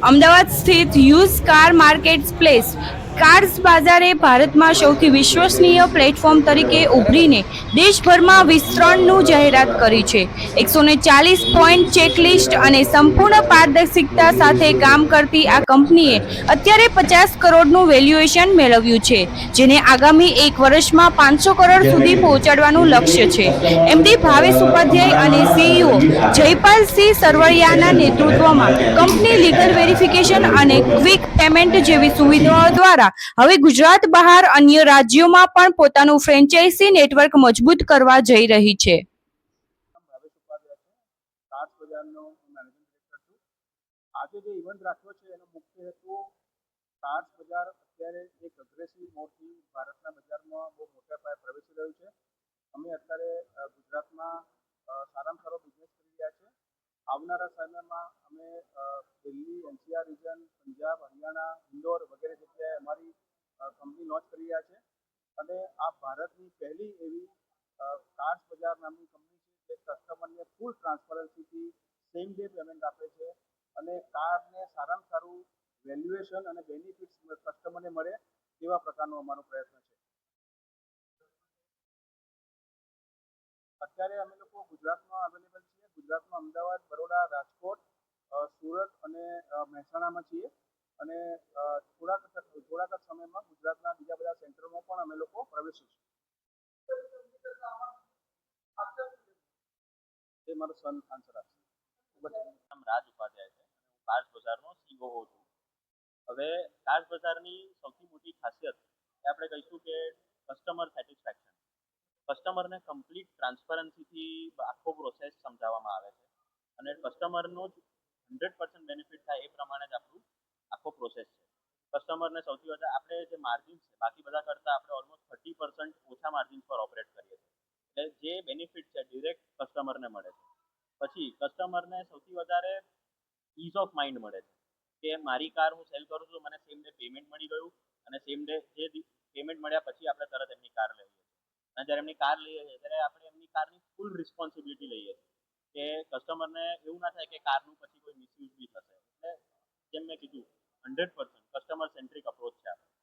અમદાવાદ સ્થિત use car market place cars બાજારે ભારતમાં સૌથી વિશ્વસનીય પ્લેટફોર્મ તરીકે ઉભરીને દેશભરમાં વિસ્તરણનું જાહેરાત કરી છે. 140 પોઈન્ટ ચેકલિસ્ટ અને સંપૂર્ણ પારદર્શિતા સાથે કામ કરતી આ કંપનીએ અત્યારે 50 કરોડનું વેલ્યુએશન મેળવ્યું છે, જેને આગામી એક વર્ષમાં 500 કરોડ સુધી પહોંચાડવાનું લક્ષ્ય છે. એમડી ભાવેશ ઉપાધ્યાય અને સીઈઓ જયપાલસિંહ સરવૈયાના નેતૃત્વમાં કંપની લીગલ વેરિફિકેશન અને ક્વિક પેમેન્ટ જેવી સુવિધાઓ દ્વારા હવે ગુજરાત બહાર અન્ય રાજ્યોમાં પણ પોતાનું ફ્રેન્ચાઇઝી નેટવર્ક મજબૂત કરવા જઈ રહી છે. ભાવેશ ઉપાધ્યાય છે, કાર્સ બજારનો મેનેજિંગ ડિરેક્ટર છું. આજે જે ઇવેન્ટ રાખ્યો છે એનો મુખ્ય હેતુ કાર્સ બજાર અત્યારે એક અગ્રેસિવ મોડથી ભારતના બજારમાં બહુ મોટા પાયે પ્રવેશી રહ્યું છે. અમે અત્યારે ગુજરાતમાં સારામાં સારો બિઝનેસ કરી રહ્યા છે. આવનારા સમયમાં અમે દિલ્હી, એનસીઆર રિજન, પંજાબ, હરિયાણા, ઇન્દોર વગેરે જગ્યાએ અમારી કંપની લોન્ચ કરી રહ્યા છે. અને આ ભારતની પહેલી એવી કાર્સ બજાર નામની કંપની છે જે કસ્ટમરને ફૂલ ટ્રાન્સપરન્સીથી સેમ ડે પેમેન્ટ આપે છે અને કારને સારામાં સારું વેલ્યુએશન અને બેનિફિટ્સ કસ્ટમરને મળે તેવા પ્રકારનો અમારો પ્રયત્ન છે. અત્યારે અમે લોકો ગુજરાતમાં અવેલેબલ છીએ. ગુજરાતમાં અમદાવાદ, બરોડા, રાજકોટ, સુરત અને મહેસાણામાં છીએ અને થોડાક જ સમયમાં ગુજરાતના બીજા બધા સેન્ટરોમાં પણ અમે લોકો પ્રવેશીશું. એ મારો સન આન્સર આપશે. નામ રાજ ઉપાધ્યાય છે. હું કાર્સ બજારનો સીઓઓ છું. હવે કાર્સ બજારની સૌથી મોટી ખાસિયત એ આપણે કહીશું કે કસ્ટમર સેટિસ્ફેક્શન. કસ્ટમરને કમ્પ્લીટ ટ્રાન્સપરન્સીથી આખો પ્રોસેસ સમજાવવામાં આવે છે અને કસ્ટમરનો જ 100% બેનિફિટ થાય એ પ્રમાણે જ આપણું આખો પ્રોસેસ છે. કસ્ટમરને સૌથી વધારે આપણે જે માર્જિન છે બાકી બધા કરતાં આપણે ઓલમોસ્ટ 30% ઓછા માર્જિન પર ઓપરેટ કરીએ છીએ. એટલે જે બેનિફિટ છે ડિરેક્ટ કસ્ટમરને મળે છે. પછી કસ્ટમરને સૌથી વધારે ઇઝ ઓફ માઇન્ડ મળે છે કે મારી કાર હું સેલ કરું છું, મને સેમ ડે પેમેન્ટ મળી ગયું અને સેમ ડે જે પેમેન્ટ મળ્યા પછી આપણે તરત એમની કાર લઈએ છીએ. અને જ્યારે એમની કાર લઈએ છીએ ત્યારે આપણે એમની કારની ફૂલ રિસ્પોન્સિબિલિટી લઈએ છીએ કે કસ્ટમરને એવું ના થાય કે કારનું પછી કોઈ મિસયુઝ બી થશે. એટલે જેમ મેં કીધું 100% કસ્ટમર સેન્ટ્રિક અપ્રોચ છે આપણે.